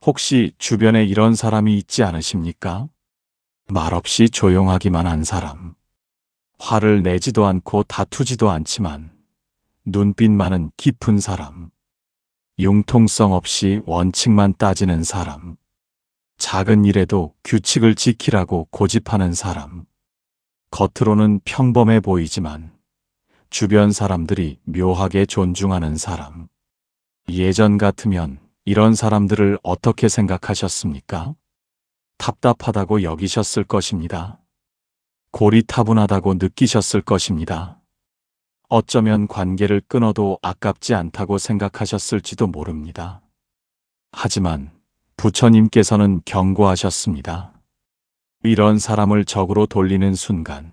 혹시 주변에 이런 사람이 있지 않으십니까? 말없이 조용하기만 한 사람. 화를 내지도 않고 다투지도 않지만 눈빛만은 깊은 사람. 융통성 없이 원칙만 따지는 사람. 작은 일에도 규칙을 지키라고 고집하는 사람. 겉으로는 평범해 보이지만 주변 사람들이 묘하게 존중하는 사람. 예전 같으면 이런 사람들을 어떻게 생각하셨습니까? 답답하다고 여기셨을 것입니다. 고리타분하다고 느끼셨을 것입니다. 어쩌면 관계를 끊어도 아깝지 않다고 생각하셨을지도 모릅니다. 하지만 부처님께서는 경고하셨습니다. 이런 사람을 적으로 돌리는 순간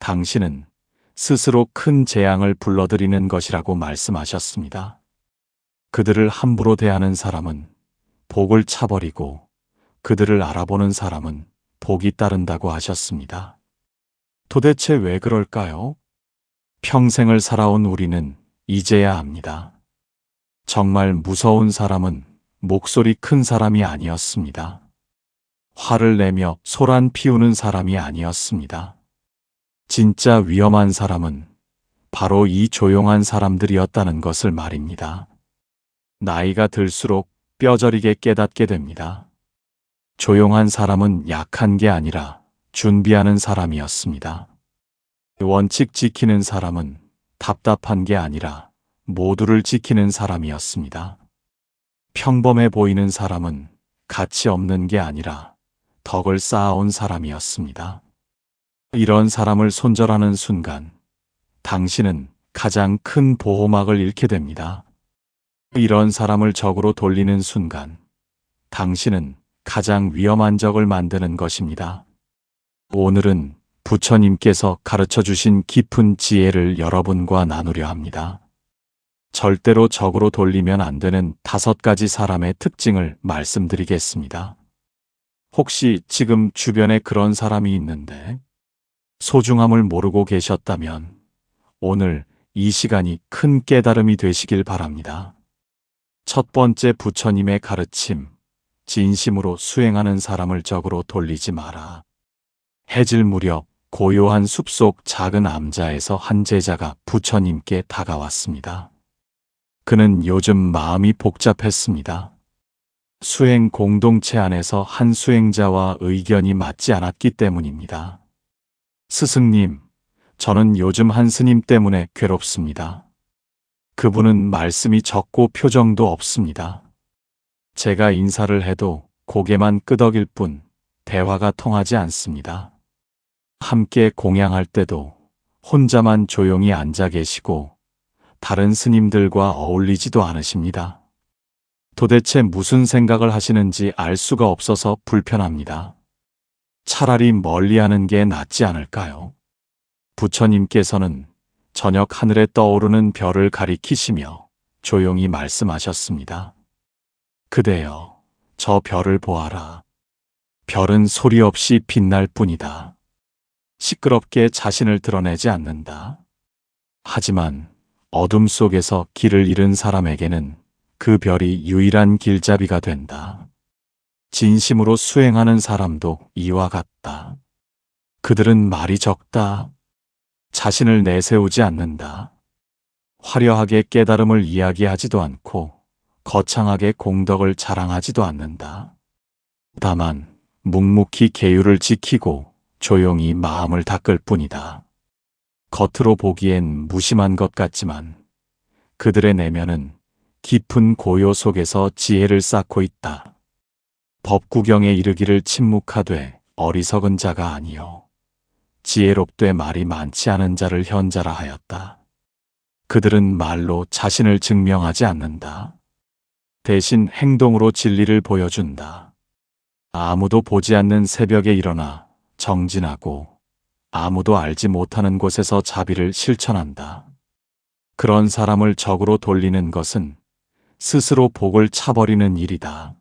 당신은 스스로 큰 재앙을 불러들이는 것이라고 말씀하셨습니다. 그들을 함부로 대하는 사람은 복을 차버리고 그들을 알아보는 사람은 복이 따른다고 하셨습니다. 도대체 왜 그럴까요? 평생을 살아온 우리는 이제야 압니다. 정말 무서운 사람은 목소리 큰 사람이 아니었습니다. 화를 내며 소란 피우는 사람이 아니었습니다. 진짜 위험한 사람은 바로 이 조용한 사람들이었다는 것을 말입니다. 나이가 들수록 뼈저리게 깨닫게 됩니다. 조용한 사람은 약한 게 아니라 준비하는 사람이었습니다. 원칙 지키는 사람은 답답한 게 아니라 모두를 지키는 사람이었습니다. 평범해 보이는 사람은 가치 없는 게 아니라 덕을 쌓아온 사람이었습니다. 이런 사람을 손절하는 순간 당신은 가장 큰 보호막을 잃게 됩니다. 이런 사람을 적으로 돌리는 순간 당신은 가장 위험한 적을 만드는 것입니다. 오늘은 부처님께서 가르쳐 주신 깊은 지혜를 여러분과 나누려 합니다. 절대로 적으로 돌리면 안 되는 5가지 사람의 특징을 말씀드리겠습니다. 혹시 지금 주변에 그런 사람이 있는데 소중함을 모르고 계셨다면 오늘 이 시간이 큰 깨달음이 되시길 바랍니다. 첫 번째 부처님의 가르침, 진심으로 수행하는 사람을 적으로 돌리지 마라. 해질 무렵 고요한 숲속 작은 암자에서 한 제자가 부처님께 다가왔습니다. 그는 요즘 마음이 복잡했습니다. 수행 공동체 안에서 한 수행자와 의견이 맞지 않았기 때문입니다. 스승님, 저는 요즘 한 스님 때문에 괴롭습니다. 그분은 말씀이 적고 표정도 없습니다. 제가 인사를 해도 고개만 끄덕일 뿐 대화가 통하지 않습니다. 함께 공양할 때도 혼자만 조용히 앉아 계시고 다른 스님들과 어울리지도 않으십니다. 도대체 무슨 생각을 하시는지 알 수가 없어서 불편합니다. 차라리 멀리하는 게 낫지 않을까요? 부처님께서는 저녁 하늘에 떠오르는 별을 가리키시며 조용히 말씀하셨습니다. 그대여, 저 별을 보아라. 별은 소리 없이 빛날 뿐이다. 시끄럽게 자신을 드러내지 않는다. 하지만 어둠 속에서 길을 잃은 사람에게는 그 별이 유일한 길잡이가 된다. 진심으로 수행하는 사람도 이와 같다. 그들은 말이 적다. 자신을 내세우지 않는다. 화려하게 깨달음을 이야기하지도 않고 거창하게 공덕을 자랑하지도 않는다. 다만 묵묵히 계율을 지키고 조용히 마음을 닦을 뿐이다. 겉으로 보기엔 무심한 것 같지만 그들의 내면은 깊은 고요 속에서 지혜를 쌓고 있다. 법구경에 이르기를 침묵하되 어리석은 자가 아니요 지혜롭되 말이 많지 않은 자를 현자라 하였다. 그들은 말로 자신을 증명하지 않는다. 대신 행동으로 진리를 보여준다. 아무도 보지 않는 새벽에 일어나 정진하고 아무도 알지 못하는 곳에서 자비를 실천한다. 그런 사람을 적으로 돌리는 것은 스스로 복을 차버리는 일이다.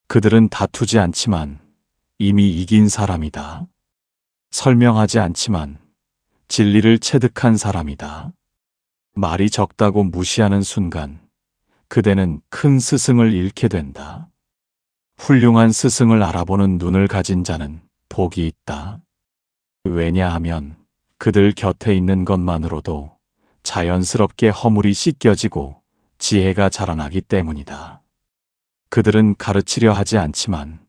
그들은 다투지 않지만 이미 이긴 사람이다. 설명하지 않지만 진리를 체득한 사람이다. 말이 적다고 무시하는 순간 그대는 큰 스승을 잃게 된다. 훌륭한 스승을 알아보는 눈을 가진 자는 복이 있다. 왜냐하면 그들 곁에 있는 것만으로도 자연스럽게 허물이 씻겨지고 지혜가 자라나기 때문이다. 그들은 가르치려 하지 않지만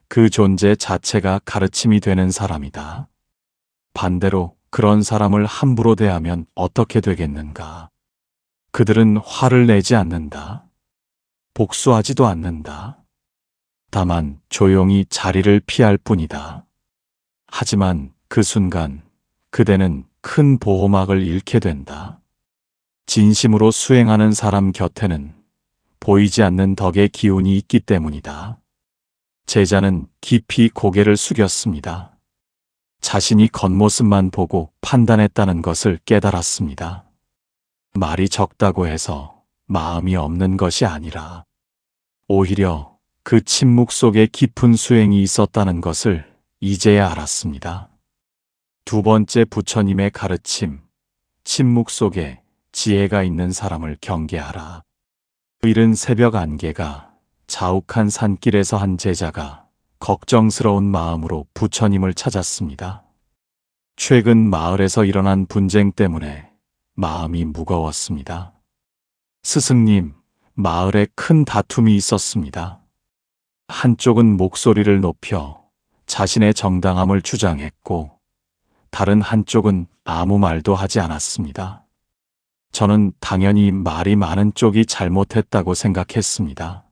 그 존재 자체가 가르침이 되는 사람이다. 반대로 그런 사람을 함부로 대하면 어떻게 되겠는가? 그들은 화를 내지 않는다. 복수하지도 않는다. 다만 조용히 자리를 피할 뿐이다. 하지만 그 순간 그대는 큰 보호막을 잃게 된다. 진심으로 수행하는 사람 곁에는 보이지 않는 덕의 기운이 있기 때문이다. 제자는 깊이 고개를 숙였습니다. 자신이 겉모습만 보고 판단했다는 것을 깨달았습니다. 말이 적다고 해서 마음이 없는 것이 아니라 오히려 그 침묵 속에 깊은 수행이 있었다는 것을 이제야 알았습니다. 두 번째 부처님의 가르침, 침묵 속에 지혜가 있는 사람을 경계하라. 이른 새벽 안개가 자욱한 산길에서 한 제자가 걱정스러운 마음으로 부처님을 찾았습니다. 최근 마을에서 일어난 분쟁 때문에 마음이 무거웠습니다. 스승님, 마을에 큰 다툼이 있었습니다. 한쪽은 목소리를 높여 자신의 정당함을 주장했고, 다른 한쪽은 아무 말도 하지 않았습니다. 저는 당연히 말이 많은 쪽이 잘못했다고 생각했습니다.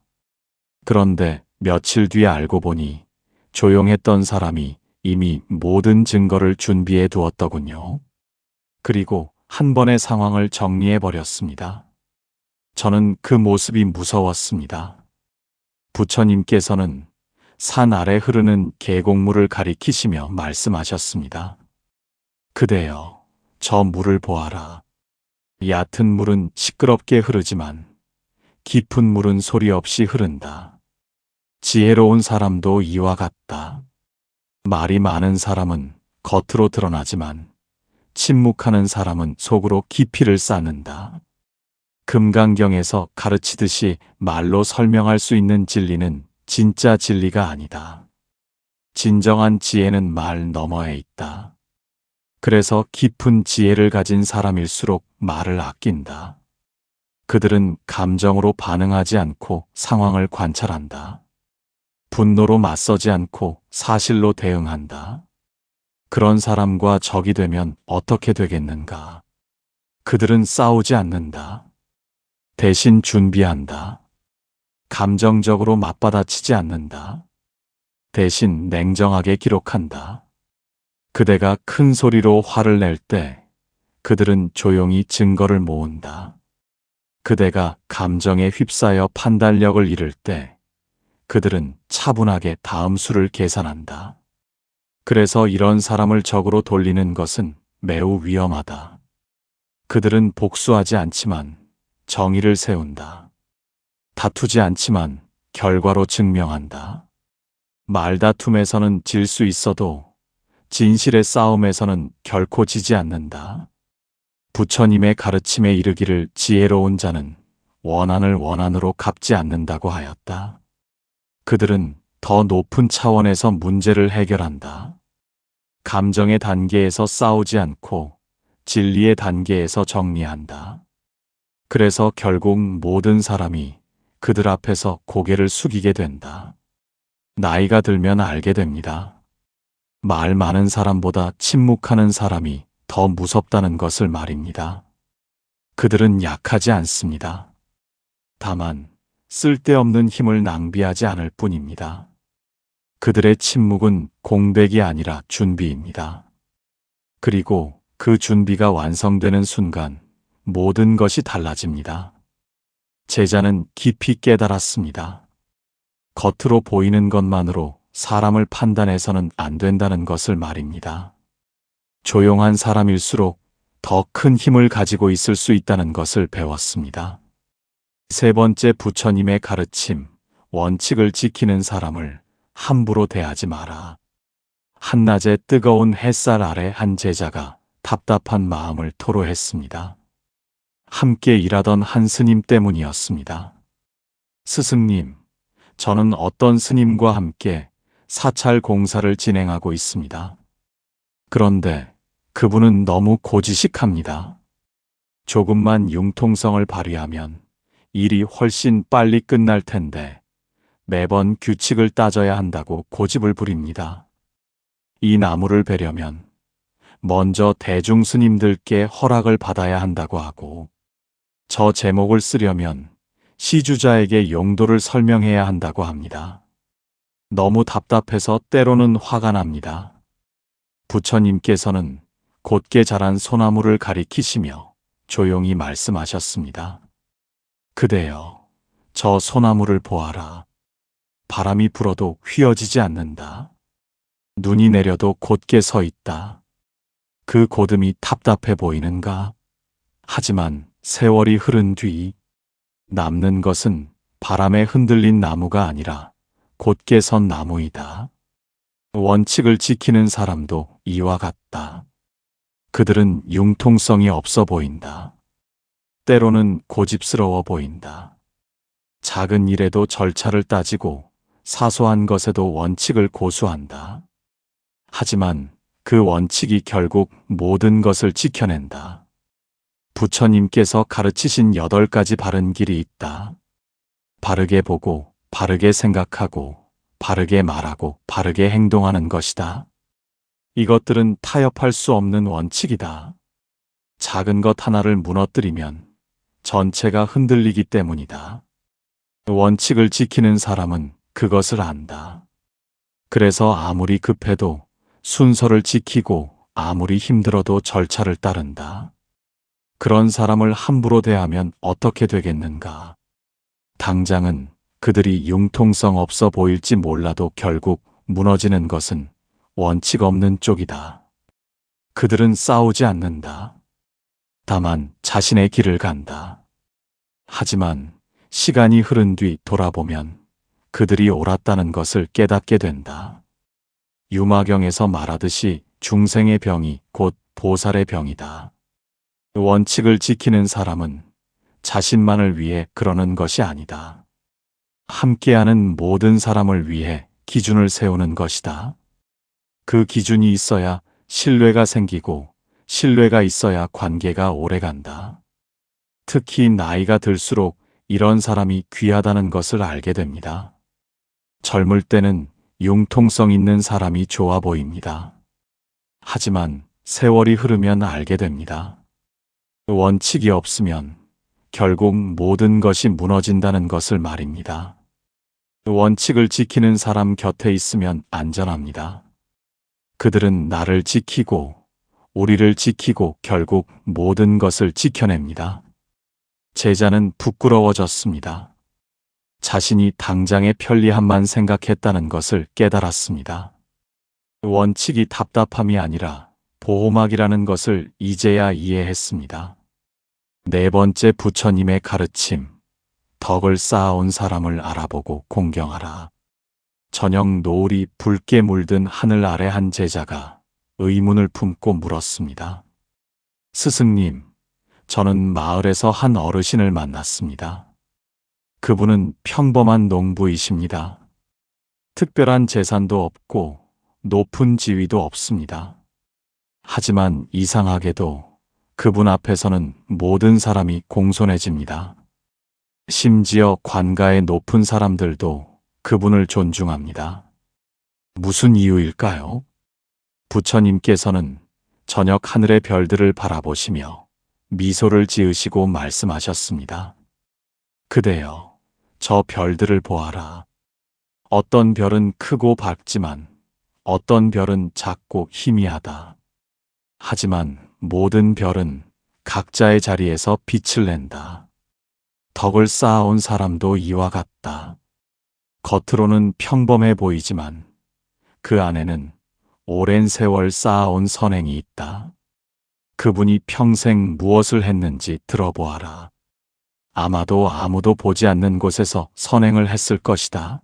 그런데 며칠 뒤에 알고 보니 조용했던 사람이 이미 모든 증거를 준비해 두었더군요. 그리고 한 번의 상황을 정리해 버렸습니다. 저는 그 모습이 무서웠습니다. 부처님께서는 산 아래 흐르는 계곡물을 가리키시며 말씀하셨습니다. 그대여, 저 물을 보아라. 얕은 물은 시끄럽게 흐르지만 깊은 물은 소리 없이 흐른다. 지혜로운 사람도 이와 같다. 말이 많은 사람은 겉으로 드러나지만 침묵하는 사람은 속으로 깊이를 쌓는다. 금강경에서 가르치듯이 말로 설명할 수 있는 진리는 진짜 진리가 아니다. 진정한 지혜는 말 너머에 있다. 그래서 깊은 지혜를 가진 사람일수록 말을 아낀다. 그들은 감정으로 반응하지 않고 상황을 관찰한다. 분노로 맞서지 않고 사실로 대응한다. 그런 사람과 적이 되면 어떻게 되겠는가? 그들은 싸우지 않는다. 대신 준비한다. 감정적으로 맞받아치지 않는다. 대신 냉정하게 기록한다. 그대가 큰 소리로 화를 낼 때 그들은 조용히 증거를 모은다. 그대가 감정에 휩싸여 판단력을 잃을 때 그들은 차분하게 다음 수를 계산한다. 그래서 이런 사람을 적으로 돌리는 것은 매우 위험하다. 그들은 복수하지 않지만 정의를 세운다. 다투지 않지만 결과로 증명한다. 말다툼에서는 질 수 있어도 진실의 싸움에서는 결코 지지 않는다. 부처님의 가르침에 이르기를 지혜로운 자는 원한을 원한으로 갚지 않는다고 하였다. 그들은 더 높은 차원에서 문제를 해결한다. 감정의 단계에서 싸우지 않고 진리의 단계에서 정리한다. 그래서 결국 모든 사람이 그들 앞에서 고개를 숙이게 된다. 나이가 들면 알게 됩니다. 말 많은 사람보다 침묵하는 사람이 더 무섭다는 것을 말입니다. 그들은 약하지 않습니다. 다만 쓸데없는 힘을 낭비하지 않을 뿐입니다. 그들의 침묵은 공백이 아니라 준비입니다. 그리고 그 준비가 완성되는 순간 모든 것이 달라집니다. 제자는 깊이 깨달았습니다. 겉으로 보이는 것만으로 사람을 판단해서는 안 된다는 것을 말입니다. 조용한 사람일수록 더 큰 힘을 가지고 있을 수 있다는 것을 배웠습니다. 세 번째 부처님의 가르침, 원칙을 지키는 사람을 함부로 대하지 마라. 한낮에 뜨거운 햇살 아래 한 제자가 답답한 마음을 토로했습니다. 함께 일하던 한 스님 때문이었습니다. 스승님, 저는 어떤 스님과 함께 사찰 공사를 진행하고 있습니다. 그런데 그분은 너무 고지식합니다. 조금만 융통성을 발휘하면 일이 훨씬 빨리 끝날 텐데 매번 규칙을 따져야 한다고 고집을 부립니다. 이 나무를 베려면 먼저 대중 스님들께 허락을 받아야 한다고 하고, 저 제목을 쓰려면 시주자에게 용도를 설명해야 한다고 합니다. 너무 답답해서 때로는 화가 납니다. 부처님께서는 곧게 자란 소나무를 가리키시며 조용히 말씀하셨습니다. 그대여, 저 소나무를 보아라. 바람이 불어도 휘어지지 않는다. 눈이 내려도 곧게 서 있다. 그 고듬이 답답해 보이는가? 하지만 세월이 흐른 뒤 남는 것은 바람에 흔들린 나무가 아니라 곧게 선 나무이다. 원칙을 지키는 사람도 이와 같다. 그들은 융통성이 없어 보인다. 때로는 고집스러워 보인다. 작은 일에도 절차를 따지고 사소한 것에도 원칙을 고수한다. 하지만 그 원칙이 결국 모든 것을 지켜낸다. 부처님께서 가르치신 8가지 바른 길이 있다. 바르게 보고, 바르게 생각하고, 바르게 말하고, 바르게 행동하는 것이다. 이것들은 타협할 수 없는 원칙이다. 작은 것 하나를 무너뜨리면 전체가 흔들리기 때문이다. 원칙을 지키는 사람은 그것을 안다. 그래서 아무리 급해도 순서를 지키고 아무리 힘들어도 절차를 따른다. 그런 사람을 함부로 대하면 어떻게 되겠는가? 당장은 그들이 융통성 없어 보일지 몰라도 결국 무너지는 것은 원칙 없는 쪽이다. 그들은 싸우지 않는다. 다만 자신의 길을 간다. 하지만 시간이 흐른 뒤 돌아보면 그들이 옳았다는 것을 깨닫게 된다. 유마경에서 말하듯이 중생의 병이 곧 보살의 병이다. 원칙을 지키는 사람은 자신만을 위해 그러는 것이 아니다. 함께하는 모든 사람을 위해 기준을 세우는 것이다. 그 기준이 있어야 신뢰가 생기고 신뢰가 있어야 관계가 오래간다. 특히 나이가 들수록 이런 사람이 귀하다는 것을 알게 됩니다. 젊을 때는 융통성 있는 사람이 좋아 보입니다. 하지만 세월이 흐르면 알게 됩니다. 원칙이 없으면 결국 모든 것이 무너진다는 것을 말입니다. 원칙을 지키는 사람 곁에 있으면 안전합니다. 그들은 나를 지키고 우리를 지키고 결국 모든 것을 지켜냅니다. 제자는 부끄러워졌습니다. 자신이 당장의 편리함만 생각했다는 것을 깨달았습니다. 원칙이 답답함이 아니라 보호막이라는 것을 이제야 이해했습니다. 네 번째 부처님의 가르침, 덕을 쌓아온 사람을 알아보고 공경하라. 저녁 노을이 붉게 물든 하늘 아래 한 제자가 의문을 품고 물었습니다. 스승님, 저는 마을에서 한 어르신을 만났습니다. 그분은 평범한 농부이십니다. 특별한 재산도 없고 높은 지위도 없습니다. 하지만 이상하게도 그분 앞에서는 모든 사람이 공손해집니다. 심지어 관가의 높은 사람들도 그분을 존중합니다. 무슨 이유일까요? 부처님께서는 저녁 하늘의 별들을 바라보시며 미소를 지으시고 말씀하셨습니다. 그대여, 저 별들을 보아라. 어떤 별은 크고 밝지만 어떤 별은 작고 희미하다. 하지만 모든 별은 각자의 자리에서 빛을 낸다. 덕을 쌓아온 사람도 이와 같다. 겉으로는 평범해 보이지만 그 안에는 오랜 세월 쌓아온 선행이 있다. 그분이 평생 무엇을 했는지 들어보아라. 아마도 아무도 보지 않는 곳에서 선행을 했을 것이다.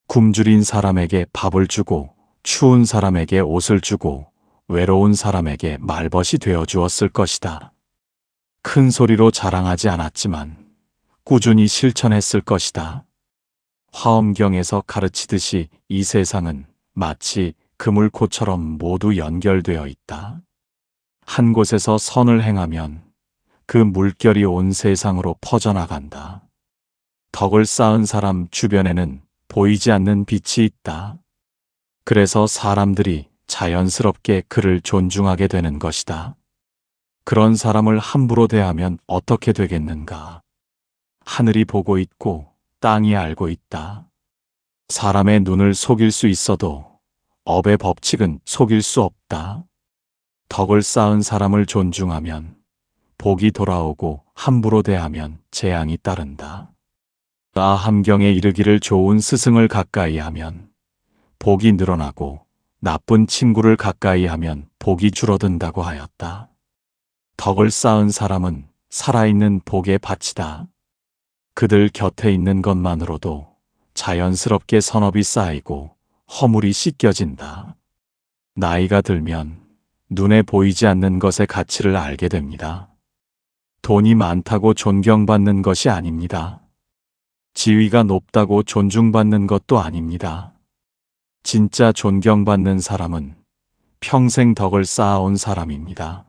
굶주린 사람에게 밥을 주고 추운 사람에게 옷을 주고 외로운 사람에게 말벗이 되어 주었을 것이다. 큰 소리로 자랑하지 않았지만 꾸준히 실천했을 것이다. 화엄경에서 가르치듯이 이 세상은 마치 그물코처럼 모두 연결되어 있다. 한 곳에서 선을 행하면 그 물결이 온 세상으로 퍼져나간다. 덕을 쌓은 사람 주변에는 보이지 않는 빛이 있다. 그래서 사람들이 자연스럽게 그를 존중하게 되는 것이다. 그런 사람을 함부로 대하면 어떻게 되겠는가? 하늘이 보고 있고 땅이 알고 있다. 사람의 눈을 속일 수 있어도 업의 법칙은 속일 수 없다. 덕을 쌓은 사람을 존중하면 복이 돌아오고 함부로 대하면 재앙이 따른다. 함경에 이르기를 좋은 스승을 가까이 하면 복이 늘어나고 나쁜 친구를 가까이 하면 복이 줄어든다고 하였다. 덕을 쌓은 사람은 살아있는 복의 밭이다. 그들 곁에 있는 것만으로도 자연스럽게 선업이 쌓이고 허물이 씻겨진다. 나이가 들면 눈에 보이지 않는 것의 가치를 알게 됩니다. 돈이 많다고 존경받는 것이 아닙니다. 지위가 높다고 존중받는 것도 아닙니다. 진짜 존경받는 사람은 평생 덕을 쌓아온 사람입니다.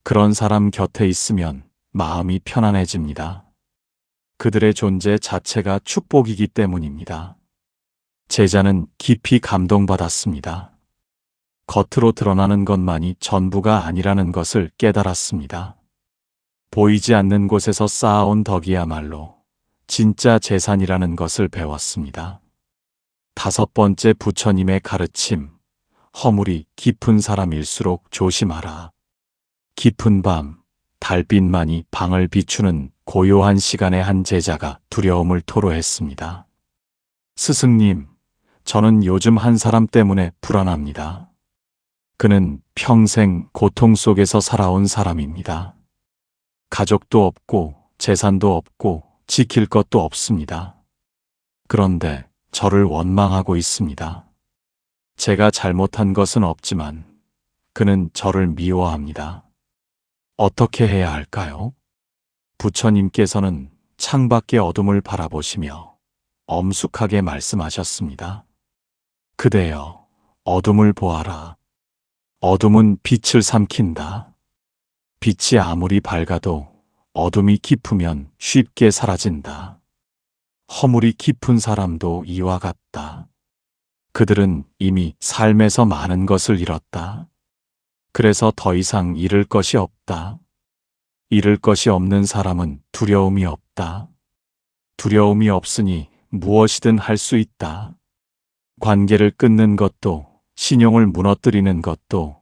그런 사람 곁에 있으면 마음이 편안해집니다. 그들의 존재 자체가 축복이기 때문입니다. 제자는 깊이 감동받았습니다. 겉으로 드러나는 것만이 전부가 아니라는 것을 깨달았습니다. 보이지 않는 곳에서 쌓아온 덕이야말로 진짜 재산이라는 것을 배웠습니다. 5번째 부처님의 가르침, 허물이 깊은 사람일수록 조심하라. 깊은 밤, 달빛만이 방을 비추는 고요한 시간에 한 제자가 두려움을 토로했습니다. 스승님, 저는 요즘 한 사람 때문에 불안합니다. 그는 평생 고통 속에서 살아온 사람입니다. 가족도 없고 재산도 없고 지킬 것도 없습니다. 그런데 저를 원망하고 있습니다. 제가 잘못한 것은 없지만 그는 저를 미워합니다. 어떻게 해야 할까요? 부처님께서는 창밖의 어둠을 바라보시며 엄숙하게 말씀하셨습니다. 그대여, 어둠을 보아라. 어둠은 빛을 삼킨다. 빛이 아무리 밝아도 어둠이 깊으면 쉽게 사라진다. 허물이 깊은 사람도 이와 같다. 그들은 이미 삶에서 많은 것을 잃었다. 그래서 더 이상 잃을 것이 없다. 잃을 것이 없는 사람은 두려움이 없다. 두려움이 없으니 무엇이든 할 수 있다. 관계를 끊는 것도, 신용을 무너뜨리는 것도,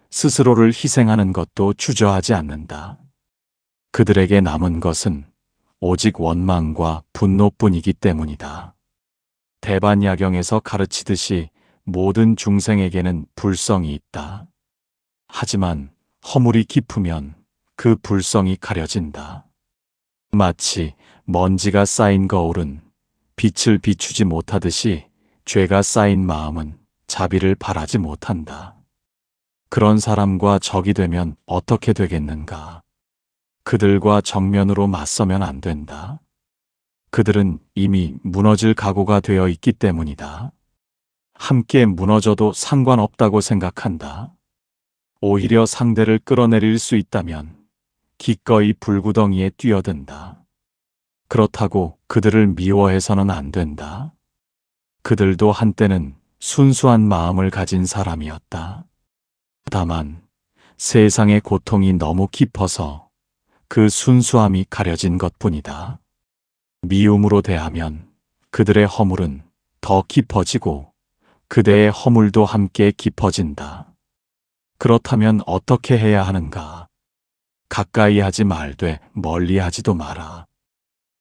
스스로를 희생하는 것도 주저하지 않는다. 그들에게 남은 것은 오직 원망과 분노뿐이기 때문이다. 대반야경에서 가르치듯이 모든 중생에게는 불성이 있다. 하지만 허물이 깊으면 그 불성이 가려진다. 마치 먼지가 쌓인 거울은 빛을 비추지 못하듯이 죄가 쌓인 마음은 자비를 바라지 못한다. 그런 사람과 적이 되면 어떻게 되겠는가? 그들과 정면으로 맞서면 안 된다. 그들은 이미 무너질 각오가 되어 있기 때문이다. 함께 무너져도 상관없다고 생각한다. 오히려 상대를 끌어내릴 수 있다면 기꺼이 불구덩이에 뛰어든다. 그렇다고 그들을 미워해서는 안 된다. 그들도 한때는 순수한 마음을 가진 사람이었다. 다만 세상의 고통이 너무 깊어서 그 순수함이 가려진 것뿐이다. 미움으로 대하면 그들의 허물은 더 깊어지고 그대의 허물도 함께 깊어진다. 그렇다면 어떻게 해야 하는가? 가까이 하지 말되 멀리 하지도 마라.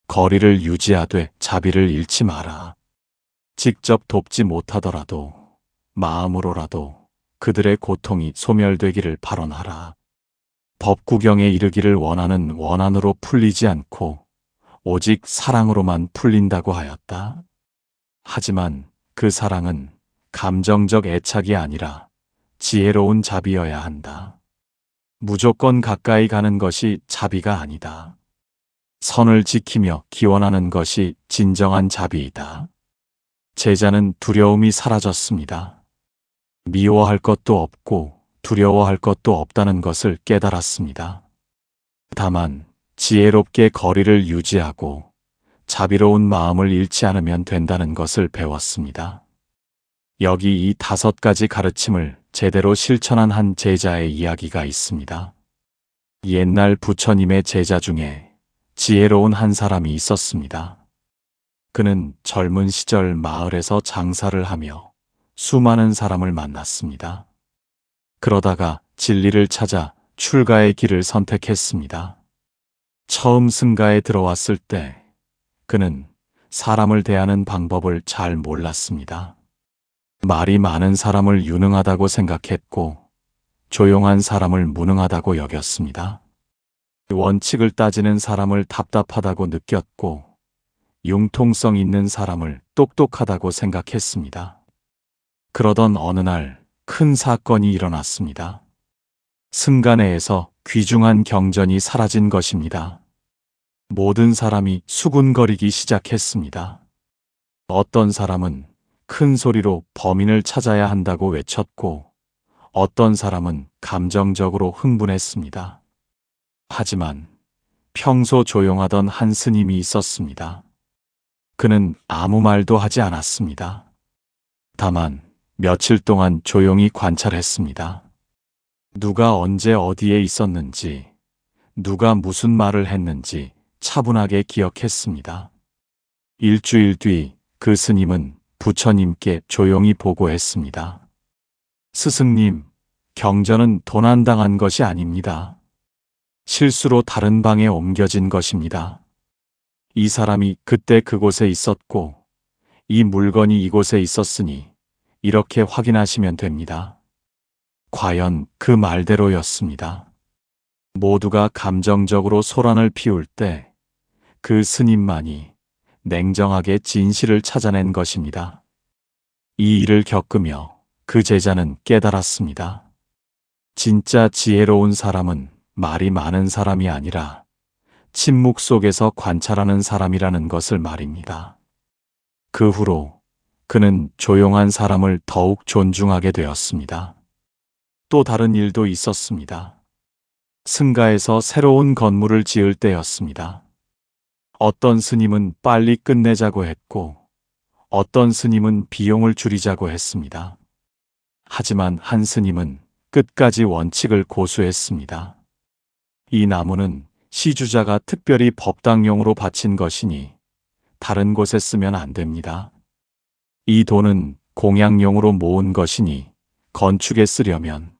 거리를 유지하되 자비를 잃지 마라. 직접 돕지 못하더라도 마음으로라도 그들의 고통이 소멸되기를 발언하라. 법구경에 이르기를 원하는 원한으로 풀리지 않고 오직 사랑으로만 풀린다고 하였다. 하지만 그 사랑은 감정적 애착이 아니라 지혜로운 자비여야 한다. 무조건 가까이 가는 것이 자비가 아니다. 선을 지키며 기원하는 것이 진정한 자비이다. 제자는 두려움이 사라졌습니다. 미워할 것도 없고 두려워할 것도 없다는 것을 깨달았습니다. 다만 지혜롭게 거리를 유지하고 자비로운 마음을 잃지 않으면 된다는 것을 배웠습니다. 여기 이 5가지 가르침을 제대로 실천한 한 제자의 이야기가 있습니다. 옛날 부처님의 제자 중에 지혜로운 한 사람이 있었습니다. 그는 젊은 시절 마을에서 장사를 하며 수많은 사람을 만났습니다. 그러다가 진리를 찾아 출가의 길을 선택했습니다. 처음 승가에 들어왔을 때 그는 사람을 대하는 방법을 잘 몰랐습니다. 말이 많은 사람을 유능하다고 생각했고 조용한 사람을 무능하다고 여겼습니다. 원칙을 따지는 사람을 답답하다고 느꼈고 융통성 있는 사람을 똑똑하다고 생각했습니다. 그러던 어느 날 큰 사건이 일어났습니다. 승가 내에서 귀중한 경전이 사라진 것입니다. 모든 사람이 수군거리기 시작했습니다. 어떤 사람은 큰 소리로 범인을 찾아야 한다고 외쳤고 어떤 사람은 감정적으로 흥분했습니다. 하지만 평소 조용하던 한 스님이 있었습니다. 그는 아무 말도 하지 않았습니다. 다만 며칠 동안 조용히 관찰했습니다. 누가 언제 어디에 있었는지, 누가 무슨 말을 했는지 차분하게 기억했습니다. 일주일 뒤 그 스님은 부처님께 조용히 보고했습니다. 스승님, 경전은 도난당한 것이 아닙니다. 실수로 다른 방에 옮겨진 것입니다. 이 사람이 그때 그곳에 있었고 이 물건이 이곳에 있었으니 이렇게 확인하시면 됩니다. 과연 그 말대로였습니다. 모두가 감정적으로 소란을 피울 때 그 스님만이 냉정하게 진실을 찾아낸 것입니다. 이 일을 겪으며 그 제자는 깨달았습니다. 진짜 지혜로운 사람은 말이 많은 사람이 아니라 침묵 속에서 관찰하는 사람이라는 것을 말입니다. 그 후로 그는 조용한 사람을 더욱 존중하게 되었습니다. 또 다른 일도 있었습니다. 승가에서 새로운 건물을 지을 때였습니다. 어떤 스님은 빨리 끝내자고 했고 어떤 스님은 비용을 줄이자고 했습니다. 하지만 한 스님은 끝까지 원칙을 고수했습니다. 이 나무는 시주자가 특별히 법당용으로 바친 것이니 다른 곳에 쓰면 안 됩니다. 이 돈은 공양용으로 모은 것이니 건축에 쓰려면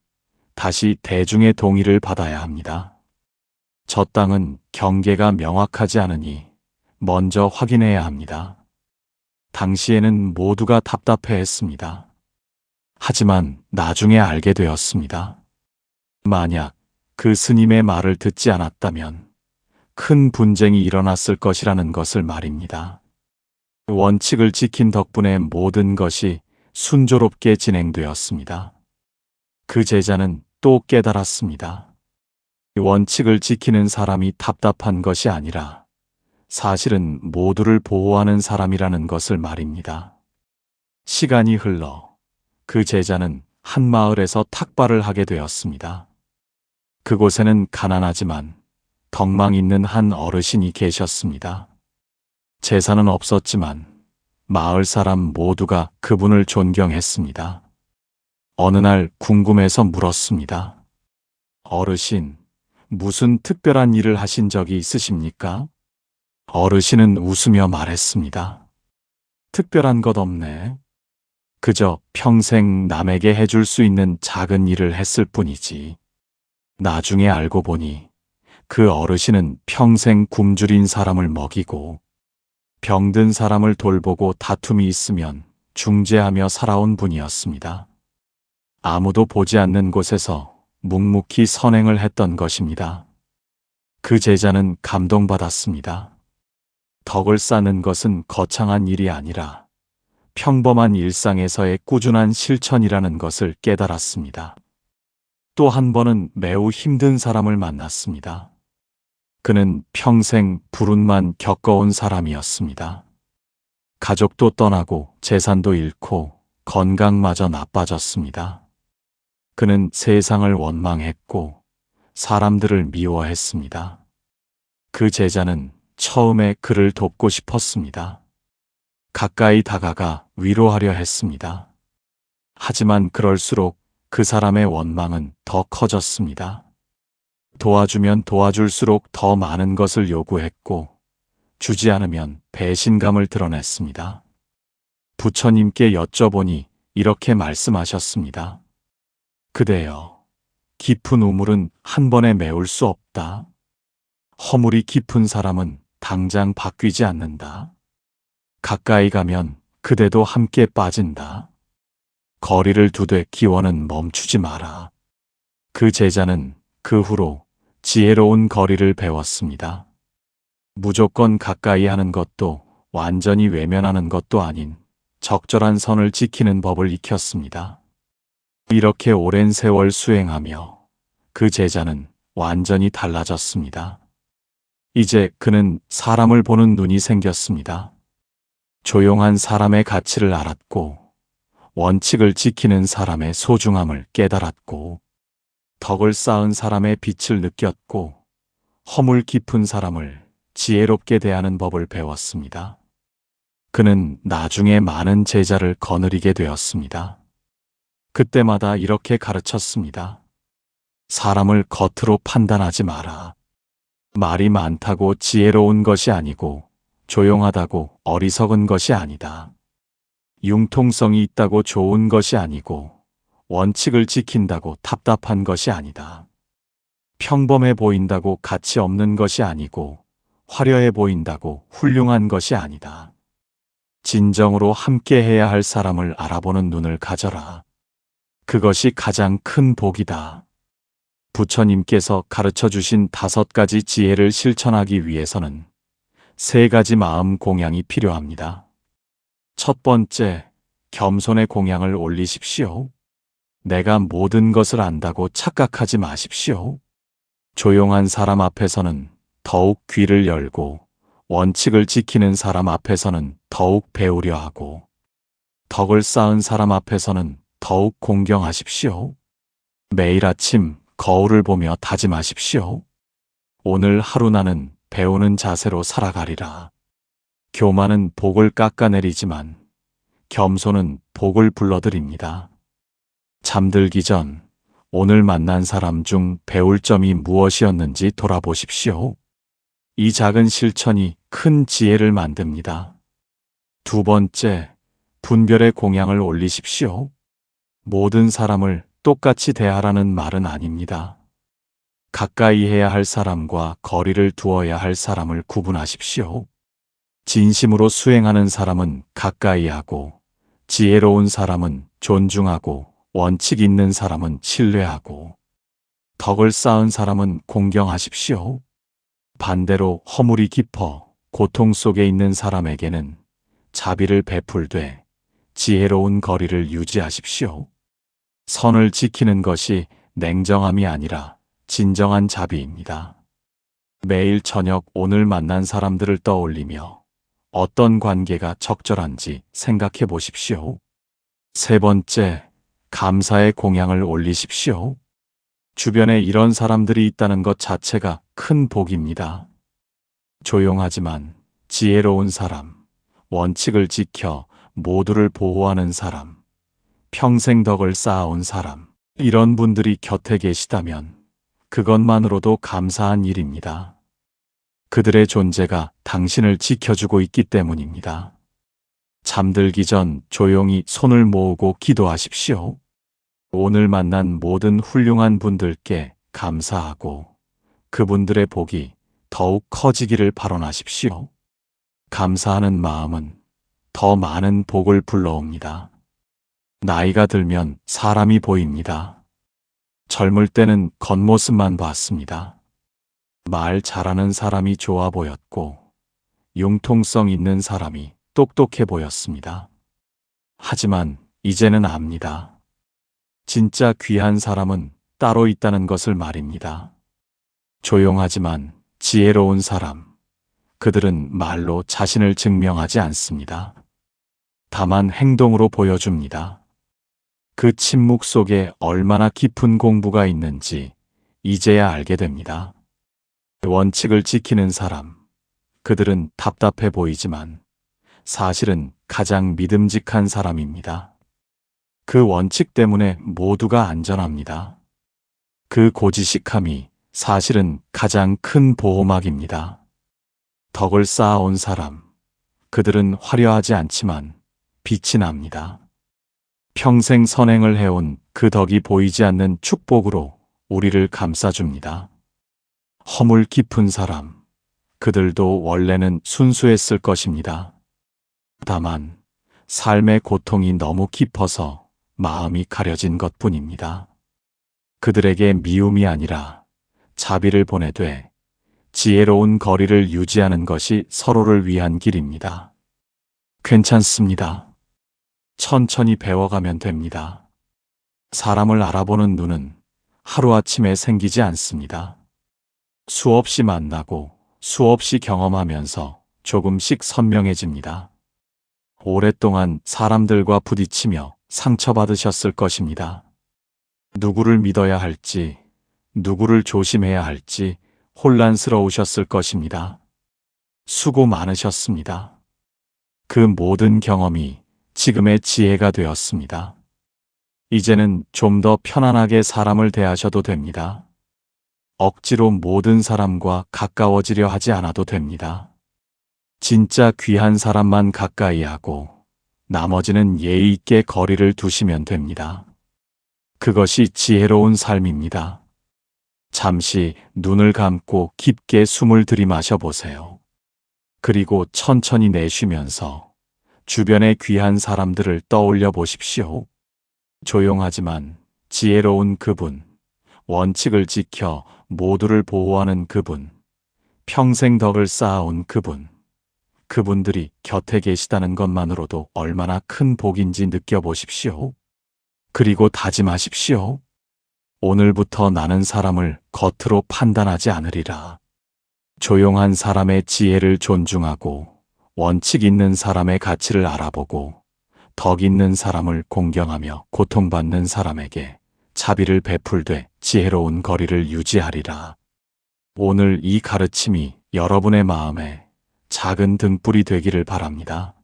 다시 대중의 동의를 받아야 합니다. 저 땅은 경계가 명확하지 않으니 먼저 확인해야 합니다. 당시에는 모두가 답답해했습니다. 하지만 나중에 알게 되었습니다. 만약 그 스님의 말을 듣지 않았다면 큰 분쟁이 일어났을 것이라는 것을 말입니다. 원칙을 지킨 덕분에 모든 것이 순조롭게 진행되었습니다. 그 제자는 또 깨달았습니다. 원칙을 지키는 사람이 답답한 것이 아니라 사실은 모두를 보호하는 사람이라는 것을 말입니다. 시간이 흘러 그 제자는 한 마을에서 탁발을 하게 되었습니다. 그곳에는 가난하지만 덕망 있는 한 어르신이 계셨습니다. 재산은 없었지만 마을 사람 모두가 그분을 존경했습니다. 어느 날 궁금해서 물었습니다. 어르신, 무슨 특별한 일을 하신 적이 있으십니까? 어르신은 웃으며 말했습니다. 특별한 것 없네. 그저 평생 남에게 해줄 수 있는 작은 일을 했을 뿐이지. 나중에 알고 보니 그 어르신은 평생 굶주린 사람을 먹이고 병든 사람을 돌보고 다툼이 있으면 중재하며 살아온 분이었습니다. 아무도 보지 않는 곳에서 묵묵히 선행을 했던 것입니다. 그 제자는 감동받았습니다. 덕을 쌓는 것은 거창한 일이 아니라 평범한 일상에서의 꾸준한 실천이라는 것을 깨달았습니다. 또 한 번은 매우 힘든 사람을 만났습니다. 그는 평생 불운만 겪어온 사람이었습니다. 가족도 떠나고 재산도 잃고 건강마저 나빠졌습니다. 그는 세상을 원망했고 사람들을 미워했습니다. 그 제자는 처음에 그를 돕고 싶었습니다. 가까이 다가가 위로하려 했습니다. 하지만 그럴수록 그 사람의 원망은 더 커졌습니다. 도와주면 도와줄수록 더 많은 것을 요구했고 주지 않으면 배신감을 드러냈습니다. 부처님께 여쭤보니 이렇게 말씀하셨습니다. 그대여, 깊은 우물은 한 번에 메울 수 없다. 허물이 깊은 사람은 당장 바뀌지 않는다. 가까이 가면 그대도 함께 빠진다. 거리를 두되 기원은 멈추지 마라. 그 제자는 그 후로 지혜로운 거리를 배웠습니다. 무조건 가까이 하는 것도 완전히 외면하는 것도 아닌 적절한 선을 지키는 법을 익혔습니다. 이렇게 오랜 세월 수행하며 그 제자는 완전히 달라졌습니다. 이제 그는 사람을 보는 눈이 생겼습니다. 조용한 사람의 가치를 알았고 원칙을 지키는 사람의 소중함을 깨달았고 덕을 쌓은 사람의 빛을 느꼈고 허물 깊은 사람을 지혜롭게 대하는 법을 배웠습니다. 그는 나중에 많은 제자를 거느리게 되었습니다. 그때마다 이렇게 가르쳤습니다. 사람을 겉으로 판단하지 마라. 말이 많다고 지혜로운 것이 아니고 조용하다고 어리석은 것이 아니다. 융통성이 있다고 좋은 것이 아니고 원칙을 지킨다고 답답한 것이 아니다. 평범해 보인다고 가치 없는 것이 아니고 화려해 보인다고 훌륭한 것이 아니다. 진정으로 함께 해야 할 사람을 알아보는 눈을 가져라. 그것이 가장 큰 복이다. 부처님께서 가르쳐 주신 5가지 지혜를 실천하기 위해서는 3가지 마음 공양이 필요합니다. 첫 번째, 겸손의 공양을 올리십시오. 내가 모든 것을 안다고 착각하지 마십시오. 조용한 사람 앞에서는 더욱 귀를 열고 원칙을 지키는 사람 앞에서는 더욱 배우려 하고 덕을 쌓은 사람 앞에서는 더욱 공경하십시오. 매일 아침 거울을 보며 다짐하십시오. 오늘 하루 나는 배우는 자세로 살아가리라. 교만은 복을 깎아내리지만 겸손은 복을 불러들입니다. 잠들기 전 오늘 만난 사람 중 배울 점이 무엇이었는지 돌아보십시오. 이 작은 실천이 큰 지혜를 만듭니다. 두 번째, 분별의 공양을 올리십시오. 모든 사람을 똑같이 대하라는 말은 아닙니다. 가까이 해야 할 사람과 거리를 두어야 할 사람을 구분하십시오. 진심으로 수행하는 사람은 가까이 하고 지혜로운 사람은 존중하고 원칙 있는 사람은 신뢰하고 덕을 쌓은 사람은 공경하십시오. 반대로 허물이 깊어 고통 속에 있는 사람에게는 자비를 베풀되 지혜로운 거리를 유지하십시오. 선을 지키는 것이 냉정함이 아니라 진정한 자비입니다. 매일 저녁 오늘 만난 사람들을 떠올리며 어떤 관계가 적절한지 생각해 보십시오. 세 번째, 감사의 공양을 올리십시오. 주변에 이런 사람들이 있다는 것 자체가 큰 복입니다. 조용하지만 지혜로운 사람, 원칙을 지켜 모두를 보호하는 사람, 평생 덕을 쌓아온 사람, 이런 분들이 곁에 계시다면 그것만으로도 감사한 일입니다. 그들의 존재가 당신을 지켜주고 있기 때문입니다. 잠들기 전 조용히 손을 모으고 기도하십시오. 오늘 만난 모든 훌륭한 분들께 감사하고 그분들의 복이 더욱 커지기를 발언하십시오. 감사하는 마음은 더 많은 복을 불러옵니다. 나이가 들면 사람이 보입니다. 젊을 때는 겉모습만 봤습니다. 말 잘하는 사람이 좋아 보였고 융통성 있는 사람이 똑똑해 보였습니다. 하지만 이제는 압니다. 진짜 귀한 사람은 따로 있다는 것을 말입니다. 조용하지만 지혜로운 사람, 그들은 말로 자신을 증명하지 않습니다. 다만 행동으로 보여줍니다. 그 침묵 속에 얼마나 깊은 공부가 있는지 이제야 알게 됩니다. 원칙을 지키는 사람, 그들은 답답해 보이지만 사실은 가장 믿음직한 사람입니다. 그 원칙 때문에 모두가 안전합니다. 그 고지식함이 사실은 가장 큰 보호막입니다. 덕을 쌓아온 사람, 그들은 화려하지 않지만 빛이 납니다. 평생 선행을 해온 그 덕이 보이지 않는 축복으로 우리를 감싸줍니다. 허물 깊은 사람, 그들도 원래는 순수했을 것입니다. 다만 삶의 고통이 너무 깊어서 마음이 가려진 것뿐입니다. 그들에게 미움이 아니라 자비를 보내되 지혜로운 거리를 유지하는 것이 서로를 위한 길입니다. 괜찮습니다. 천천히 배워가면 됩니다. 사람을 알아보는 눈은 하루아침에 생기지 않습니다. 수없이 만나고 수없이 경험하면서 조금씩 선명해집니다. 오랫동안 사람들과 부딪히며 상처받으셨을 것입니다. 누구를 믿어야 할지, 누구를 조심해야 할지 혼란스러우셨을 것입니다. 수고 많으셨습니다. 그 모든 경험이 지금의 지혜가 되었습니다. 이제는 좀 더 편안하게 사람을 대하셔도 됩니다. 억지로 모든 사람과 가까워지려 하지 않아도 됩니다. 진짜 귀한 사람만 가까이 하고 나머지는 예의 있게 거리를 두시면 됩니다. 그것이 지혜로운 삶입니다. 잠시 눈을 감고 깊게 숨을 들이마셔 보세요. 그리고 천천히 내쉬면서 주변의 귀한 사람들을 떠올려 보십시오. 조용하지만 지혜로운 그분, 원칙을 지켜 모두를 보호하는 그분, 평생 덕을 쌓아온 그분, 그분들이 곁에 계시다는 것만으로도 얼마나 큰 복인지 느껴보십시오. 그리고 다짐하십시오. 오늘부터 나는 사람을 겉으로 판단하지 않으리라. 조용한 사람의 지혜를 존중하고 원칙 있는 사람의 가치를 알아보고 덕 있는 사람을 공경하며 고통받는 사람에게 자비를 베풀되 지혜로운 거리를 유지하리라. 오늘 이 가르침이 여러분의 마음에 작은 등불이 되기를 바랍니다.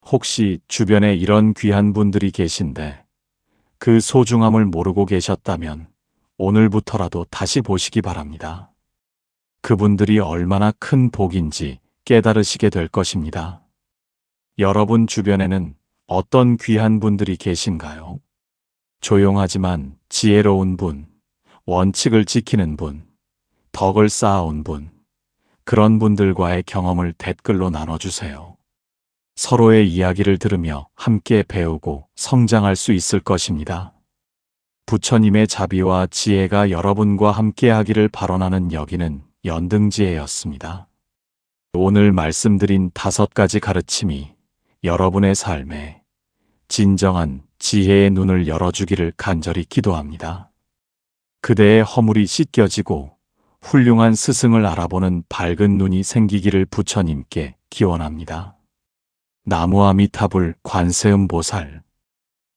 혹시 주변에 이런 귀한 분들이 계신데 그 소중함을 모르고 계셨다면 오늘부터라도 다시 보시기 바랍니다. 그분들이 얼마나 큰 복인지 깨달으시게 될 것입니다. 여러분 주변에는 어떤 귀한 분들이 계신가요? 조용하지만 지혜로운 분, 원칙을 지키는 분, 덕을 쌓아온 분, 그런 분들과의 경험을 댓글로 나눠주세요. 서로의 이야기를 들으며 함께 배우고 성장할 수 있을 것입니다. 부처님의 자비와 지혜가 여러분과 함께하기를 발언하는 여기는 연등지혜였습니다. 오늘 말씀드린 5가지 가르침이 여러분의 삶에 진정한 지혜의 눈을 열어주기를 간절히 기도합니다. 그대의 허물이 씻겨지고 훌륭한 스승을 알아보는 밝은 눈이 생기기를 부처님께 기원합니다. 나무아미타불 관세음보살